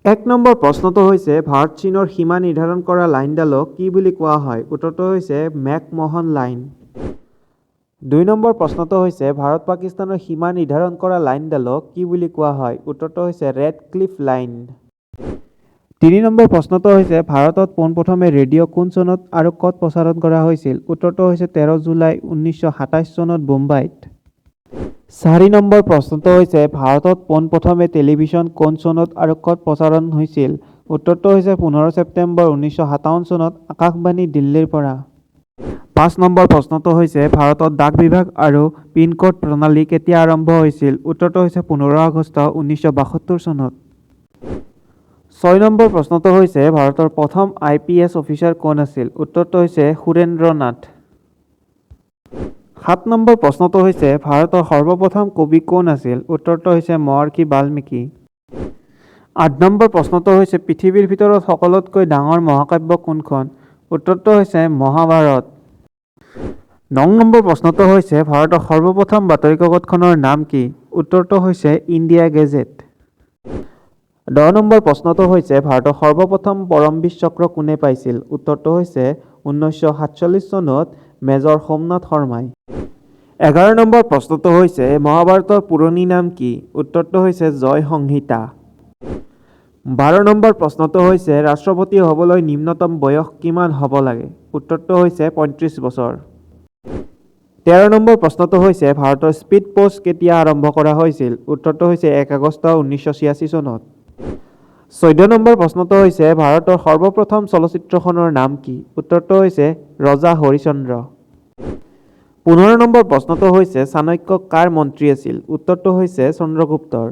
এক নম্বৰ প্ৰশ্নটো হৈছে ভাৰত চীনৰ সীমা নিৰ্ধাৰণ কৰা লাইনডালক কি বুলি কোৱা হয়? উত্তৰটো হৈছে মেকমোহন লাইন। ২ নম্বৰ প্ৰশ্নটো হৈছে ভাৰত পাকিস্তানৰ সীমা নিৰ্ধাৰণ কৰা লাইনডালক কি বুলি কোৱা হয়? উত্তৰটো হৈছে ৰেড ক্লিফ লাইন। ৩ নম্বৰ প্ৰশ্নটো হৈছে ভাৰতত পোনপ্ৰথমে ৰেডিঅ' কোন চনত আৰু ক'ত প্ৰচাৰণ কৰা হৈছিল? উত্তৰটো হৈছে ১৩ জুলাই ১৯২৭ চনত বোম্বাইত। ৪ নম্বৰ প্ৰশ্নটো হৈছে ভাৰতত পোনপ্ৰথমে টেলিভিছন কোন চনত আৰু ক'ত প্ৰচাৰণ হৈছিল? উত্তৰটো হৈছে ১৫ ছেপ্টেম্বৰ ১৯৫৭ চনত আকাশবাণী দিল্লীৰ পৰা। ৫ নম্বৰ প্ৰশ্নটো হৈছে ভাৰতত ডাক বিভাগ আৰু পিনক'ড প্ৰণালী কেতিয়া আৰম্ভ হৈছিল? উত্তৰটো হৈছে ১৫ আগষ্ট ১৯৭২ চনত। ৬ নম্বৰ প্ৰশ্নটো হৈছে ভাৰতৰ প্ৰথম IPS অফিচাৰ কোন আছিল? উত্তৰটো হৈছে সুৰেন্দ্ৰ নাথ। ৭ নম্বৰ প্ৰশ্নটো হৈছে ভাৰতৰ সৰ্বপ্ৰথম কবি কোন আছিল? উত্তৰটো হৈছে মহৰ্ষি বাল্মীকি। ৮ নম্বৰ প্ৰশ্নটো হৈছে পৃথিৱীৰ ভিতৰত সকলোতকৈ ডাঙৰ মহাকাব্য কোনখন? উত্তৰটো হৈছে মহাভাৰত। ৯ নম্বৰ প্ৰশ্নটো হৈছে ভাৰতৰ সৰ্বপ্ৰথম বাতৰি কাকতখনৰ নাম কি? উত্তৰটো হৈছে ইণ্ডিয়া গেজেট। ১০ নম্বৰ প্ৰশ্নটো হৈছে ভাৰতৰ সৰ্বপ্ৰথম পৰমবীৰ চক্ৰ কোনে পাইছিল? উত্তৰটো হৈছে ১৯৪৭ চনত মেজৰ সোমনাথ শৰ্মাই। ১১ নম্বৰ প্ৰশ্নটো হৈছে মহাভাৰতৰ পুৰণি নাম কি? উত্তৰটো হৈছে জয় সংহিতা। ১২ নম্বৰ প্ৰশ্নটো হৈছে ৰাষ্ট্ৰপতি হ'বলৈ নিম্নতম বয়স কিমান হ'ব লাগে? উত্তৰটো হৈছে ৩৫ বছৰ। ১৩ নম্বৰ প্ৰশ্নটো হৈছে ভাৰতৰ স্পীড পোষ্ট কেতিয়া আৰম্ভ কৰা হৈছিল? উত্তৰটো হৈছে ১ আগষ্ট ১৯৮৬ চনত। ১৪ নম্বৰ প্ৰশ্নটো হৈছে ভাৰতৰ সৰ্বপ্ৰথম চলচ্চিত্ৰখনৰ নাম কি? উত্তৰটো হৈছে ৰজা হৰিশ্চন্দ্ৰ। ১৫ নম্বৰ প্ৰশ্নটো হৈছে চাণক্য কাৰ মন্ত্ৰী আছিল? উত্তৰটো হৈছে চন্দ্ৰগুপ্তৰ।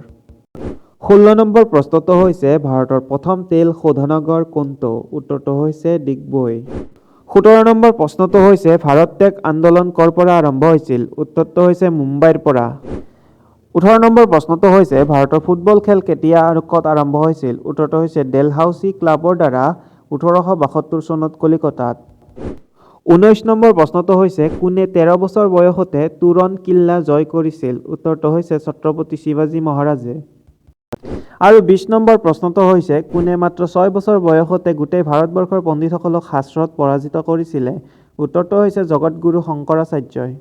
১৬ নম্বৰ প্ৰশ্নটো হৈছে ভাৰতৰ প্ৰথম তেল শোধনাগাৰ কোনটো? উত্তৰটো হৈছে ডিগবৈ। ১৭ নম্বৰ প্ৰশ্নটো হৈছে ভাৰত ত্যাগ আন্দোলন ক'ৰ পৰা আৰম্ভ হৈছিল? উত্তৰটো হৈছে মুম্বাইৰ পৰা। ১৮ নম্বৰ প্ৰশ্নটো হৈছে ভাৰতৰ ফুটবল খেল কেতিয়া আৰু ক'ত আৰম্ভ হৈছিল? উত্তৰটো হৈছে ডেলহাউসী ক্লাবৰ দ্বাৰা ১৮৭২ চনত কলিকতাত। ১৯ নম্বৰ প্ৰশ্নটো হৈছে কোনে ১৩ বছৰ বয়সতে তোৰণ কিল্লা জয় কৰিছিল? উত্তৰটো হৈছে ছত্ৰপতি শিৱাজী মহাৰাজে। আৰু ২০ নম্বৰ প্ৰশ্নটো হৈছে কোনে মাত্ৰ ৬ বছৰ বয়সতে গোটেই ভাৰতবৰ্ষৰ পণ্ডিতসকলক শাস্ত্ৰত পৰাজিত কৰিছিলে? উত্তৰটো হৈছে জগতগুৰু শংকৰাচাৰ্যই।